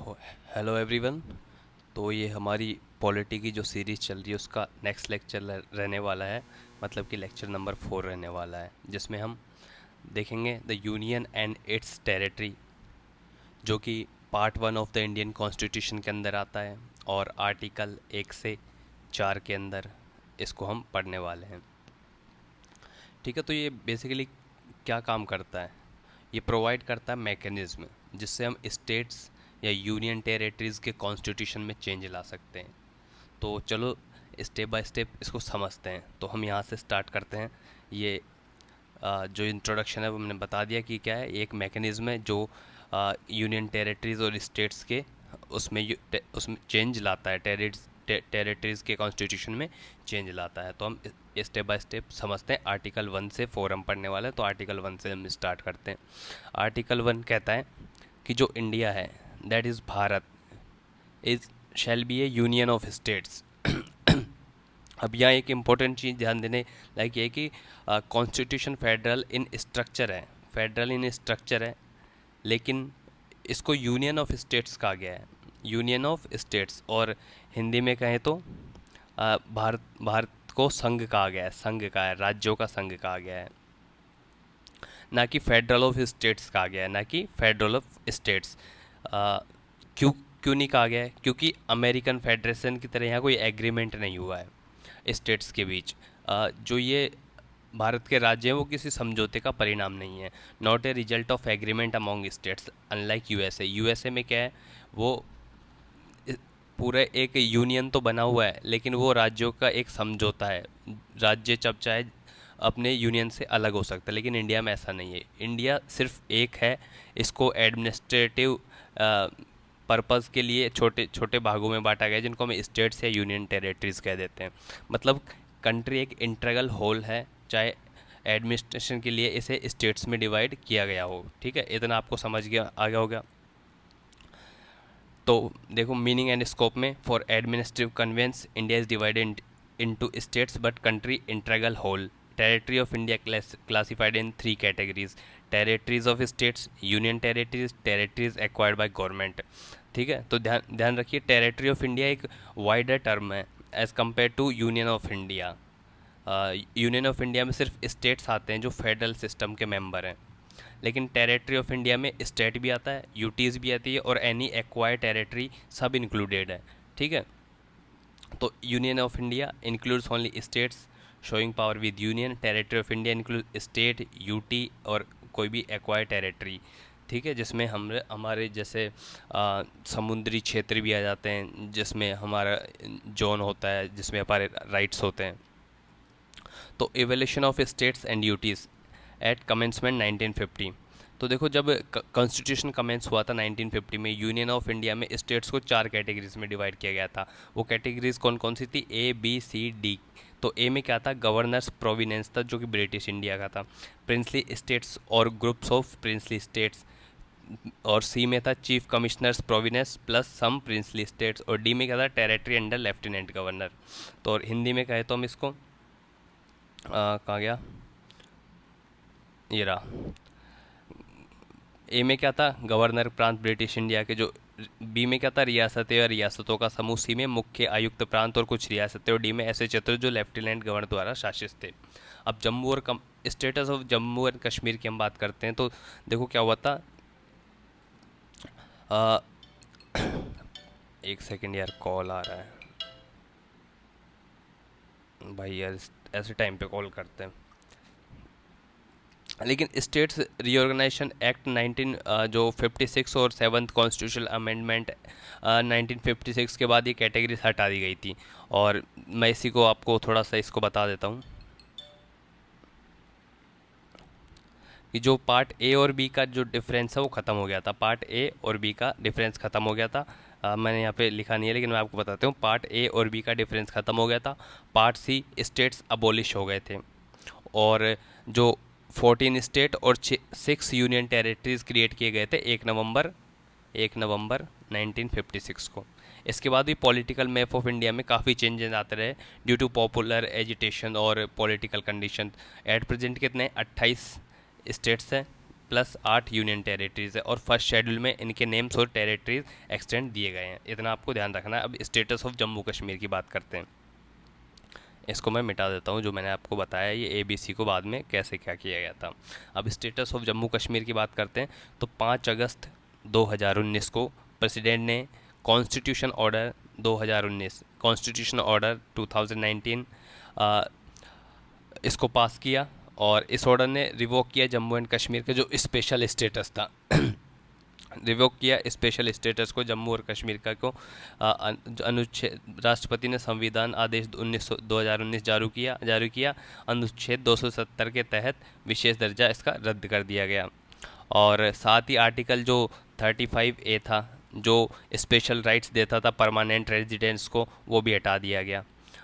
Hello everyone. तो ये हमारी पॉलिटी की जो सीरीज़ चल रही है उसका नेक्स्ट लेक्चर रहने वाला है, मतलब कि लेक्चर नंबर 4 रहने वाला है, जिसमें हम देखेंगे the union and it's territory, जो कि part 1 of the Indian constitution के अंदर आता है और आर्टिकल 1 से 4 के अंदर इसको हम पढ़ने वाले हैं। ठीक है, तो ये बेसिकली क्या काम करता है? ये प्रोवाइड करता है मैकेनिज्म जिससे हम स्टेट्स या यूनियन टेरिटरीज़ के कॉन्स्टिट्यूशन में चेंज ला सकते हैं। तो चलो स्टेप बाय स्टेप इसको समझते हैं। तो हम यहाँ से स्टार्ट करते हैं। ये जो इंट्रोडक्शन है वो मैंने बता दिया कि क्या है। एक मैकेनिज्म है जो यूनियन टेरिटरीज़ और स्टेट्स के उसमें चेंज लाता है, टेरिटरीज़ के कॉन्स्टिट्यूशन में चेंज लाता है। तो हम स्टेप बाय स्टेप समझते हैं। आर्टिकल 1 से 4 हम पढ़ने वाले हैं, तो आर्टिकल 1 से हम स्टार्ट करते हैं। आर्टिकल 1 कहता है कि जो इंडिया है, that is Bharat, is shall be A union of states. अब यहाँ एक इम्पोर्टेंट चीज़ ध्यान देने लाइक ये कि कॉन्स्टिट्यूशन फेडरल इन स्ट्रक्चर है, फेडरल इन स्ट्रक्चर है, लेकिन इसको यूनियन ऑफ स्टेट्स कहा गया है, यूनियन ऑफ स्टेट्स। और हिंदी में कहें तो भारत भारत को संघ कहा गया है, संघ का है, राज्यों का संघ कहा गया है, ना कि फेडरल ऑफ स्टेट्स कहा गया है, ना कि फेडरल ऑफ स्टेट्स। क्यों क्यों नहीं कहा गया है? क्योंकि अमेरिकन फेडरेशन की तरह यहाँ कोई एग्रीमेंट नहीं हुआ है स्टेट्स के बीच। जो ये भारत के राज्य हैं वो किसी समझौते का परिणाम नहीं है, not a result of agreement among states, unlike USA. USA में क्या है, वो पूरा एक यूनियन तो बना हुआ है, लेकिन वो राज्यों का एक समझौता है। राज्य जब चाहे अपने यूनियन से अलग हो सकता है, लेकिन इंडिया में ऐसा नहीं है। इंडिया सिर्फ एक है, इसको एडमिनिस्ट्रेटिव पर्पज़ के लिए छोटे छोटे भागों में बांटा गया है, जिनको हम स्टेट्स या यूनियन टेरिटरीज कह देते हैं। मतलब कंट्री एक इंटीग्रल होल है, चाहे एडमिनिस्ट्रेशन के लिए इसे स्टेट्स में डिवाइड किया गया हो। ठीक है, इतना आपको समझ गया आ गया होगा। तो देखो मीनिंग एंड स्कोप में, for administrative convenience India is divided into states but country integral whole. Territory of India classified in 3 categories: territories of states, union territories, territories acquired by government. ठीक है, तो ध्यान ध्यान रखिए, टेरिटरी ऑफ इंडिया एक wider term है as compare to union of India. Union of India में सिर्फ स्टेट्स आते हैं जो फेडरल सिस्टम के मेंबर हैं, लेकिन टेरिटरी ऑफ इंडिया में स्टेट भी आता है, यूटीज़ भी आती है, और एनी एक्वायर्ड टेरिटरी सब इंक्लूडेड है। ठीक है, तो union of India includes only states showing power with union. Territory of India include state, UT और कोई भी एक्वायर्ड टेरिटरी। ठीक है, जिसमें हम हमारे जैसे समुद्री क्षेत्र भी आ जाते हैं, जिसमें हमारा जोन होता है, जिसमें हमारे राइट्स होते हैं। तो evolution of states and duties at commencement 1950। तो देखो, जब कॉन्स्टिट्यूशन कमेंस हुआ था 1950 में, यूनियन ऑफ इंडिया में स्टेट्स को 4 कैटेगरीज में डिवाइड किया गया था। वो कैटेगरीज कौन कौन सी थी? ए, बी, सी, डी। तो ए में क्या था? गवर्नर्स प्रोविनेंस था, जो कि ब्रिटिश इंडिया का था। प्रिंसली स्टेट्स और ग्रुप्स ऑफ प्रिंसली स्टेट्स। और सी में था चीफ कमिश्नर्स प्रोविनेंस प्लस सम प्रिंसली स्टेट्स। और डी में क्या था? Territory under lieutenant governor. तो और हिंदी में कहे तो हम इसको कहाँ गया, ये रहा। ए में क्या था? गवर्नर प्रांत ब्रिटिश इंडिया के। जो बी में क्या था? रियासतें और रियासतों का समूह। सी में मुख्य आयुक्त प्रांत और कुछ रियासतें। और डी में ऐसे क्षेत्र जो लेफ्टिनेंट गवर्नर द्वारा शासित थे। अब जम्मू और status of Jammu and Kashmir की हम बात करते हैं, तो देखो क्या हुआ था। आ, एक सेकेंड यार, कॉल आ रहा है भाई यार, ऐसे टाइम पे कॉल करते हैं। लेकिन स्टेट्स रीऑर्गेनाइजेशन एक्ट 19 जो 56 और 7th कॉन्स्टिट्यूशनल अमेंडमेंट 1956 के बाद ये कैटेगरी हटा दी गई थी। और मैं इसी को आपको थोड़ा सा इसको बता देता हूँ कि जो पार्ट ए और बी का जो डिफरेंस है वो ख़त्म हो गया था। पार्ट ए और बी का डिफरेंस ख़त्म हो गया था। मैंने यहाँ पे लिखा नहीं है, लेकिन मैं आपको बताता हूँ। पार्ट ए और बी का डिफरेंस ख़त्म हो गया था। पार्ट सी, स्टेट्स अबोलिश हो गए थे। और जो 14 स्टेट और 6 यूनियन टेरिटरीज क्रिएट किए गए थे 1 नवंबर 1956 को। इसके बाद भी पॉलिटिकल मैप ऑफ इंडिया में काफ़ी चेंजेस आते रहे ड्यू टू पॉपुलर एजिटेशन और पॉलिटिकल कंडीशन। एट प्रेजेंट कितने 28 स्टेट्स हैं, प्लस 8 यूनियन टेरिटरीज है और फर्स्ट शेड्यूल में इनके नेम्स और टेरिटरीज एक्सटेंड दिए गए हैं। इतना आपको ध्यान रखना है। अब स्टेटस ऑफ जम्मू कश्मीर की बात करते हैं। इसको मैं मिटा देता हूँ, जो मैंने आपको बताया ये ABC को बाद में कैसे क्या किया गया था। अब स्टेटस ऑफ जम्मू कश्मीर की बात करते हैं तो 5 अगस्त 2019 को प्रेसिडेंट ने कॉन्स्टिट्यूशन ऑर्डर 2019 कॉन्स्टिट्यूशन ऑर्डर 2019 इसको पास किया और इस ऑर्डर ने रिवोक किया जम्मू एंड कश्मीर का जो स्पेशल स्टेटस था रिवोक किया स्पेशल स्टेटस को जम्मू और कश्मीर का को अनुच्छेद राष्ट्रपति ने संविधान आदेश 2019 जारी किया। अनुच्छेद 270 के तहत विशेष दर्जा इसका रद्द कर दिया गया और साथ ही आर्टिकल जो 35A था जो स्पेशल राइट्स देता था परमानेंट रेजिडेंट्स को, वो भी हटा दिया गया।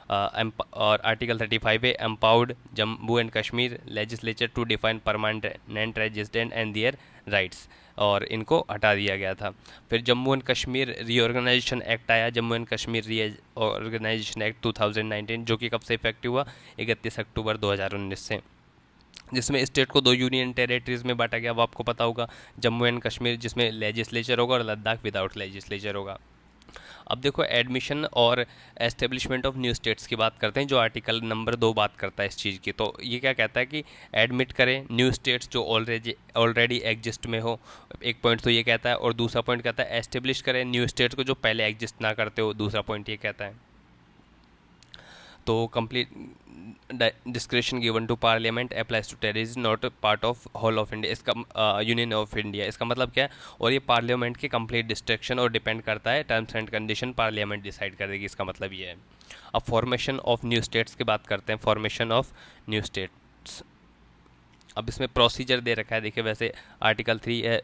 और article 35A empowered Jammu and Kashmir legislature to define permanent resident and their rights, और इनको हटा दिया गया था। फिर Jammu and Kashmir reorganisation act आया, Jammu and Kashmir reorganisation act 2019, जो कि कब से इफेक्टिव हुआ 31 अक्टूबर 2019 से, जिसमें स्टेट को 2 यूनियन टेरिटरीज में बांटा गया। वो आपको पता होगा, जम्मू एंड कश्मीर जिसमें लेजिस्लेचर होगा और लद्दाख विदाउट लेजिस्लेचर होगा। अब देखो एडमिशन और एस्टेब्लिशमेंट ऑफ न्यू स्टेट्स की बात करते हैं, जो आर्टिकल नंबर 2 बात करता है इस चीज़ की। तो ये क्या कहता है कि एडमिट करें न्यू स्टेट्स जो ऑलरेडी एग्जिस्ट में हो, एक पॉइंट तो ये कहता है, और दूसरा पॉइंट कहता है एस्टेब्लिश करें न्यू स्टेट्स को जो पहले एग्जिस्ट ना करते हो, दूसरा पॉइंट ये कहता है। तो complete description given to parliament applies to territories not part of whole of India, इसका यूनियन ऑफ इंडिया, इसका मतलब क्या है, और ये पार्लियामेंट की कंप्लीट डिस्ट्रक्शन और डिपेंड करता है, terms and condition parliament decide करेगी, इसका मतलब ये है। अब फॉर्मेशन ऑफ न्यू स्टेट्स की बात करते हैं, फॉर्मेशन ऑफ न्यू स्टेट्स। अब इसमें प्रोसीजर दे रखा है, देखिए वैसे आर्टिकल 3 है,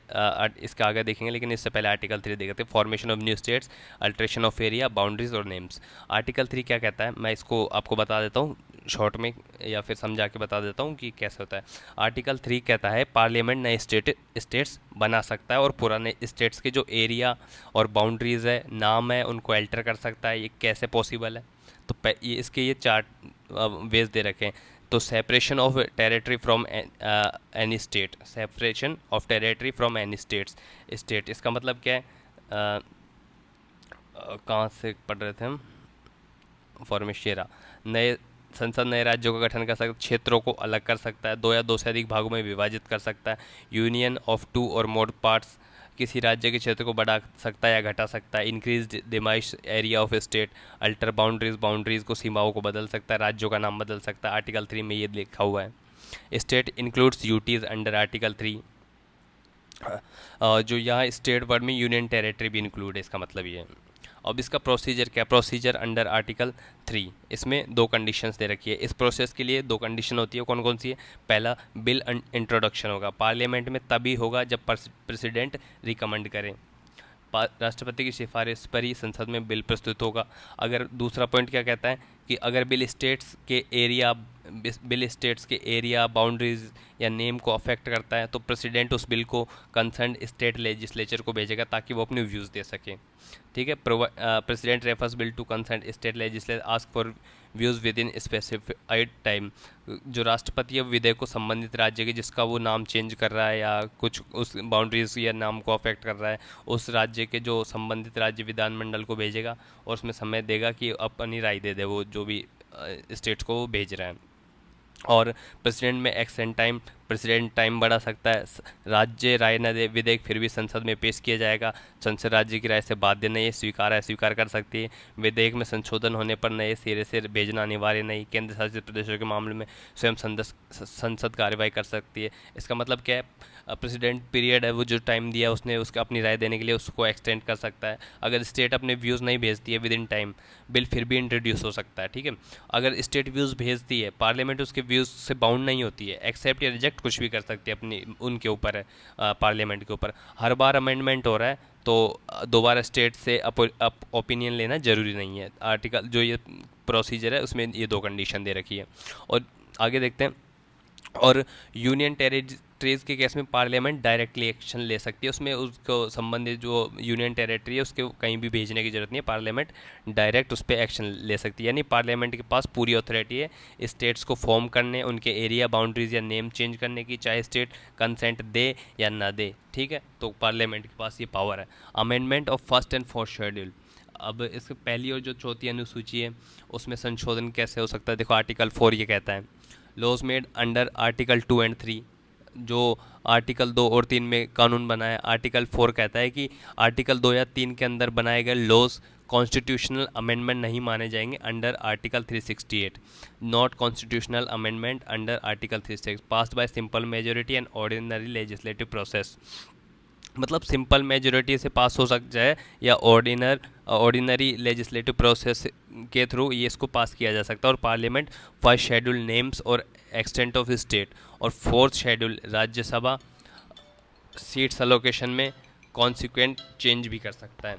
इसका आगे देखेंगे, लेकिन इससे पहले आर्टिकल 3 देखते हैं, formation of new states, alteration of area, boundaries और नेम्स। आर्टिकल 3 क्या कहता है, मैं इसको आपको बता देता हूँ शॉर्ट में, या फिर समझा के बता देता हूँ कि कैसे होता है। आर्टिकल 3 कहता है पार्लियामेंट नए स्टेट्स बना सकता है और पुराने स्टेट्स के जो एरिया और बाउंड्रीज़ है, नाम है, उनको अल्टर कर सकता है। ये कैसे पॉसिबल है, तो इसके ये 4 वेज दे रखे हैं। तो separation of territory from any state, separation of territory from any state, इसका मतलब क्या है, कहाँ से पढ़ रहे थे हम, फॉर्मेशेरा, नए संसद नए राज्यों का गठन कर सकता है, क्षेत्रों को अलग कर सकता है, 2 या 2 से अधिक भागों में विभाजित कर सकता है, यूनियन ऑफ 2 और मोर पार्ट्स, किसी राज्य के क्षेत्र को बढ़ा सकता है या घटा सकता है, increase diminish area of state, alter boundaries को सीमाओं को बदल सकता है, राज्यों का नाम बदल सकता है। आर्टिकल 3 में ये लिखा हुआ है। State includes UTs under article 3, जो यहाँ स्टेट वर्ड में यूनियन टेरिटरी भी इंक्लूड है, इसका मतलब ये है। अब इसका प्रोसीजर क्या, प्रोसीजर अंडर आर्टिकल 3, इसमें 2 कंडीशंस दे रखी है। इस प्रोसेस के लिए 2 कंडीशन होती है, कौन कौन सी है। पहला, बिल इंट्रोडक्शन होगा, पार्लियामेंट में तभी होगा जब प्रेसिडेंट रिकमेंड करें, राष्ट्रपति की सिफारिश पर ही संसद में बिल प्रस्तुत होगा। अगर दूसरा पॉइंट क्या कहता है कि अगर बिल स्टेट्स के एरिया बाउंड्रीज या नेम को अफेक्ट करता है तो प्रेसिडेंट उस बिल को कंसर्न स्टेट लेजिस्लेचर को भेजेगा ताकि वो अपने व्यूज़ दे सके। ठीक है, president refers bill to concern state legislature ask for views within specified time. जो राष्ट्रपति है विधेयक को संबंधित राज्य के जिसका वो नाम चेंज कर रहा है या कुछ उस बाउंड्रीज या नाम को अफेक्ट कर रहा है, उस राज्य के जो संबंधित राज्य विधानमंडल को भेजेगा और उसमें समय देगा कि अपनी राय दे दे वो जो भी स्टेट्स को वो भेज रहा है। और प्रेसिडेंट में एक्सटेंड टाइम, प्रेसिडेंट टाइम बढ़ा सकता है। राज्य राय न दे विधेयक फिर भी संसद में पेश किया जाएगा, संसद राज्य की राय से बाध्य नहीं है, स्वीकार कर सकती है। विधेयक में संशोधन होने पर नए सिरे से भेजना अनिवार्य नहीं। केंद्र शासित प्रदेशों के मामले में स्वयं संसद कार्रवाई कर सकती है। इसका मतलब क्या है, प्रेसिडेंट पीरियड है वो जो टाइम दिया उसने उसका अपनी राय देने के लिए उसको एक्सटेंड कर सकता है। अगर स्टेट अपने व्यूज़ नहीं भेजती है विद इन टाइम, बिल फिर भी इंट्रोड्यूस हो सकता है। ठीक है, अगर स्टेट व्यूज़ भेजती है पार्लियामेंट उसके व्यूज़ से बाउंड नहीं होती है, एक्सेप्ट या रिजेक्ट कुछ भी कर सकती है, अपनी उनके ऊपर है, पार्लियामेंट के ऊपर। हर बार अमेंडमेंट हो रहा है तो दोबारा स्टेट से ओपिनियन लेना ज़रूरी नहीं है। आर्टिकल जो ये प्रोसीजर है उसमें ये 2 कंडीशन दे रखी है। और आगे देखते हैं, और यूनियन टेरिटरीज के केस में पार्लियामेंट डायरेक्टली एक्शन ले सकती है, उसमें उसको संबंधित जो यूनियन टेरिटरी है उसके कहीं भी भेजने की जरूरत नहीं है, पार्लियामेंट डायरेक्ट उस पर एक्शन ले सकती है। यानी पार्लियामेंट के पास पूरी अथॉरिटी है स्टेट्स को फॉर्म करने, उनके एरिया बाउंड्रीज या नेम चेंज करने की, चाहे स्टेट कंसेंट दे या ना दे। ठीक है, तो पार्लियामेंट के पास ये पावर है। Amendment of first and fourth schedule, अब इसके पहली और जो चौथी अनुसूची है उसमें संशोधन कैसे हो सकता है? देखो आर्टिकल 4 ये कहता है laws made under article 2 and 3, जो आर्टिकल 2 और 3 में कानून बना है, आर्टिकल 4 कहता है कि आर्टिकल 2 या 3 के अंदर बनाए गए लॉज कॉन्स्टिट्यूशनल अमेंडमेंट नहीं माने जाएंगे under article 368। Not constitutional amendment under article 36 passed by simple majority and ordinary legislative process, मतलब सिंपल मेजोरिटी से पास हो सकता है या ऑर्डिनरी लेजिस्लेटिव प्रोसेस के थ्रू ये इसको पास किया जा सकता है। और पार्लियामेंट फर्स्ट शेड्यूल नेम्स और एक्सटेंट ऑफ स्टेट और fourth schedule Rajya Sabha seats allocation में कॉन्सिक्वेंट चेंज भी कर सकता है।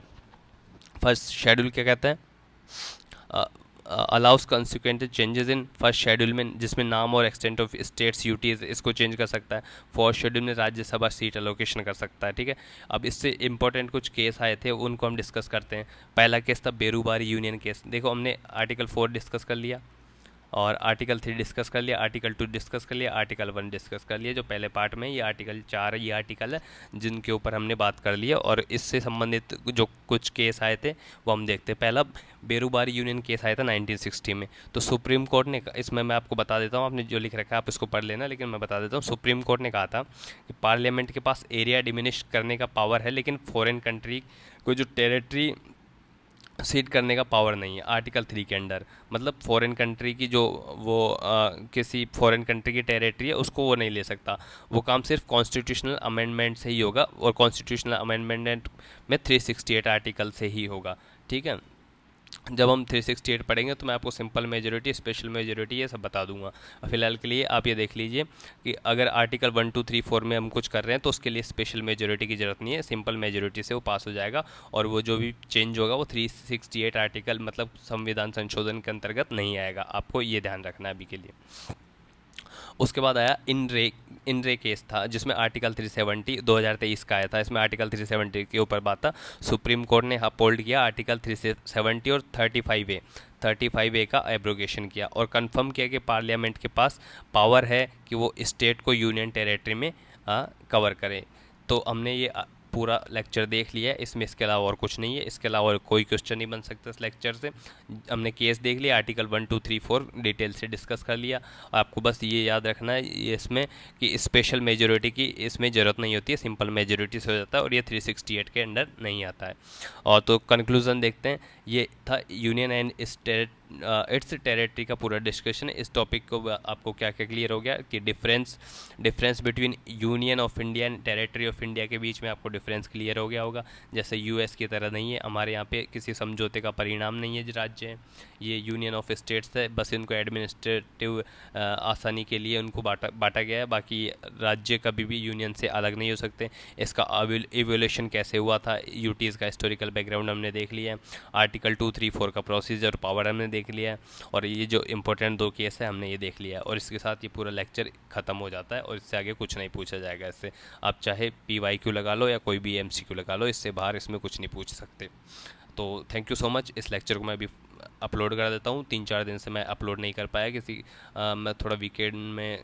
फर्स्ट शेड्यूल क्या कहता है? Allow us consequent changes in first schedule में, जिसमें नाम और एक्सटेंट ऑफ स्टेट्स यूटीज इसको चेंज कर सकता है। फोर्थ शेड्यूल में राज्यसभा सीट अलोकेशन कर सकता है। ठीक है, अब इससे इंपॉर्टेंट कुछ केस आए थे उनको हम डिस्कस करते हैं। पहला केस था बेरूबारी यूनियन केस। देखो हमने आर्टिकल 4 डिस्कस कर लिया और आर्टिकल 3 डिस्कस कर लिया, आर्टिकल 2 डिस्कस कर लिया, आर्टिकल 1 डिस्कस कर लिया। जो पहले पार्ट में ये आर्टिकल 4 ये आर्टिकल है जिनके ऊपर हमने बात कर लिया और इससे संबंधित जो कुछ केस आए थे वो हम देखते हैं। पहला बेरूबारी यूनियन केस आया था 1960 में। तो सुप्रीम कोर्ट ने, इसमें मैं आपको बता देता हूँ, आपने जो लिख रखा है आप इसको पढ़ लेना, लेकिन मैं बता देता हूँ। सुप्रीम कोर्ट ने कहा था कि पार्लियामेंट के पास एरिया डिमिनिश करने का पावर है, लेकिन फॉरेन कंट्री को जो टेरिटरी सीट करने का पावर नहीं है आर्टिकल 3 के अंडर। मतलब फॉरेन कंट्री की जो वो किसी फॉरेन कंट्री की टेरिटरी है उसको वो नहीं ले सकता। वो काम सिर्फ कॉन्स्टिट्यूशनल अमेंडमेंट से ही होगा और कॉन्स्टिट्यूशनल अमेंडमेंट में 368 आर्टिकल से ही होगा। ठीक है, जब हम 368 पढ़ेंगे तो मैं आपको सिंपल मेजोरिटी, स्पेशल मेजोरिटी ये सब बता दूंगा। फिलहाल के लिए आप ये देख लीजिए कि अगर आर्टिकल 1 2 3 4 में हम कुछ कर रहे हैं तो उसके लिए स्पेशल मेजोरिटी की ज़रूरत नहीं है, सिंपल मेजोरिटी से वो पास हो जाएगा और वो जो भी चेंज होगा वो 368 आर्टिकल मतलब संविधान संशोधन के अंतर्गत नहीं आएगा। आपको ये ध्यान रखना है अभी के लिए। उसके बाद आया इन रे केस था जिसमें आर्टिकल 370 2023 का आया था। इसमें आर्टिकल 370 के ऊपर बात था। सुप्रीम कोर्ट ने अपहोल्ड किया आर्टिकल 370 और 35A का एब्रोगेशन किया और कंफर्म किया कि पार्लियामेंट के पास पावर है कि वो स्टेट को यूनियन टेरिटरी में कवर करे। तो हमने ये पूरा लेक्चर देख लिया है, इसमें इसके अलावा और कुछ नहीं है। इसके अलावा और कोई क्वेश्चन नहीं बन सकता इस लेक्चर से। हमने केस देख लिया, आर्टिकल 1 2 3 4 डिटेल से डिस्कस कर लिया। आपको बस ये याद रखना है इसमें कि स्पेशल मेजोरिटी की इसमें ज़रूरत नहीं होती है, सिंपल मेजोरिटी से हो जाता है और ये 368 के अंडर नहीं आता है। और तो कंक्लूज़न देखते हैं, ये था union and state it's territory का पूरा डिस्कशन। इस टॉपिक को आपको क्या क्या क्लियर हो गया कि difference between union of India and territory of India के बीच में आपको डिफरेंस क्लियर हो गया होगा। जैसे यूएस की तरह नहीं है, हमारे यहाँ पे किसी समझौते का परिणाम नहीं है जो राज्य है, ये यूनियन ऑफ स्टेट्स है, बस इनको एडमिनिस्ट्रेटिव आसानी के लिए उनको बांटा गया है। बाकी राज्य कभी भी यूनियन से अलग नहीं हो सकते। इसका इवोल्यूशन कैसे हुआ था, यूटीज़ का हिस्टोरिकल बैकग्राउंड हमने देख लिया है, आर्टिकल 2 3 4 का प्रोसीजर पावर हमने देख लिया है और ये जो इंपॉर्टेंट 2 केस है हमने ये देख लिया है। और इसके साथ ये पूरा लेक्चर ख़त्म हो जाता है और इससे आगे कुछ नहीं पूछा जाएगा। इससे आप चाहे PYQ लगा लो या कोई भी MCQ लगा लो, इससे बाहर इसमें कुछ नहीं पूछ सकते। तो थैंक यू सो मच। इस लेक्चर को मैं अभी अपलोड कर देता हूँ। 3-4 दिन से मैं अपलोड नहीं कर पाया, मैं थोड़ा वीकेंड में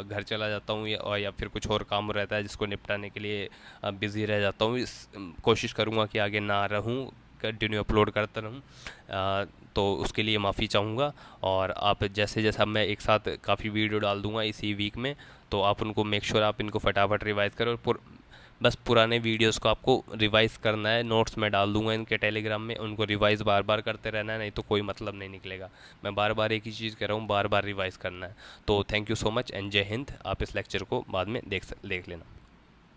घर चला जाता हूँ या फिर कुछ और काम रहता है जिसको निपटाने के लिए बिज़ी रह जाता हूँ। कोशिश करूँगा कि आगे ना रहूँ, कंटिन्यू अपलोड करता रहूँ, तो उसके लिए माफ़ी चाहूँगा। और आप जैसे जैसा मैं एक साथ काफ़ी वीडियो डाल दूँगा इसी वीक में, तो आप उनको मेक श्योर आप इनको फटाफट रिवाइज़ करो और बस पुराने वीडियोस को आपको रिवाइज़ करना है। नोट्स में डाल दूंगा इनके टेलीग्राम में, उनको रिवाइज़ बार बार करते रहना है, नहीं तो कोई मतलब नहीं निकलेगा। मैं बार बार एक ही चीज़ कह रहा हूँ, बार बार रिवाइज़ करना है। तो thank you so much and जय हिंद। आप इस लेक्चर को बाद में देख लेना।